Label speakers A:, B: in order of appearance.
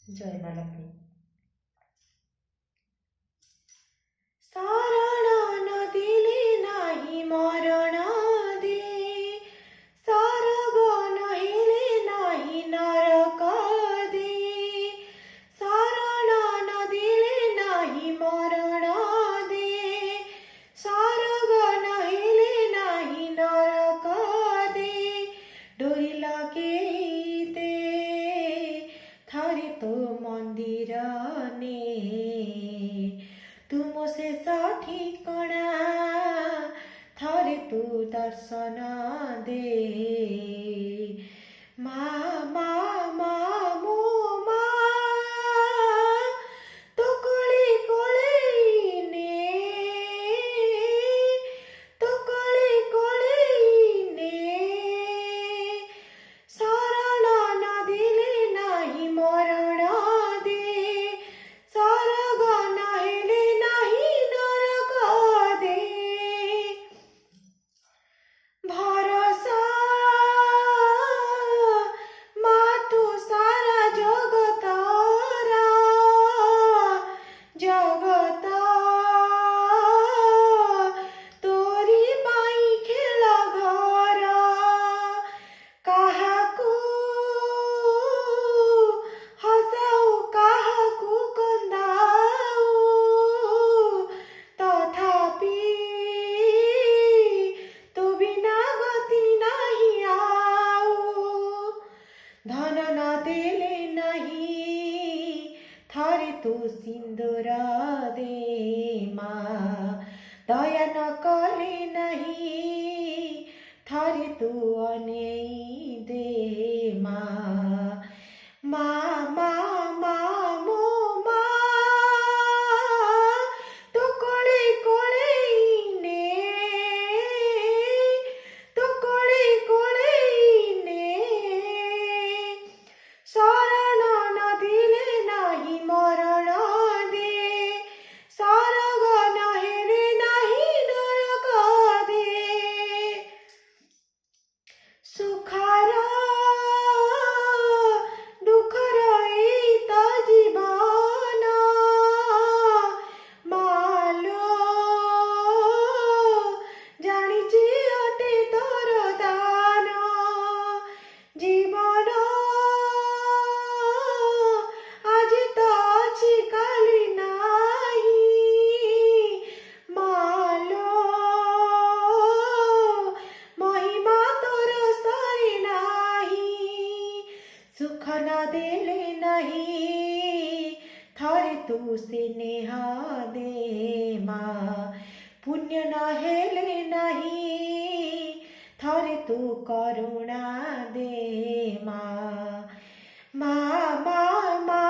A: जय मा लक्ष्मी।
B: शरण नदिले नाही मरण दे, स्वर्ग नहेले नाही नरक दे। शरण नदिले नाही मरण दे, स्वर्ग नहेले नाही नरक दे। डोरी लगेते थरे तो मंदिर ने, तुम शेष ठिकଣା थरे तू दर्शन दे। मा मा मा मो मा तो कोळी कोळी ने, तो कोळी कोळी ने। शरण नदिले नाही मरण दे, स्वर्ग नहेले नाही नरक दे। भरोसा मातु सारा जगतारा, जगत तोरी पाई खेल घर। काहाकू हसाऊ काहाकू कंदाऊ, तथापि तो बिना गति नाही आऊ। धन न देले नहीं थरे तू सिंदूर दे मा, दया न कले नहीं थरे तू अनेई दे मा। मा मा मा मो मा तो कोळे कोळे ने, तो कोळे कोळे ने। शरण नदिले नाही मरण दे, स्वर्ग नहेले नाही नरक दे। सुखार दुखर एत जीवन, मालो जानिछि अटे तोर दान। जीवन आज तो अछि काली नाही, मालो महिमा तोर सरी नाही। सुख न देले नहीं थरे तू स्नेह दे मा, पुण्य न हेले नहीं थरे तू करुणा दे मा। मा मा मा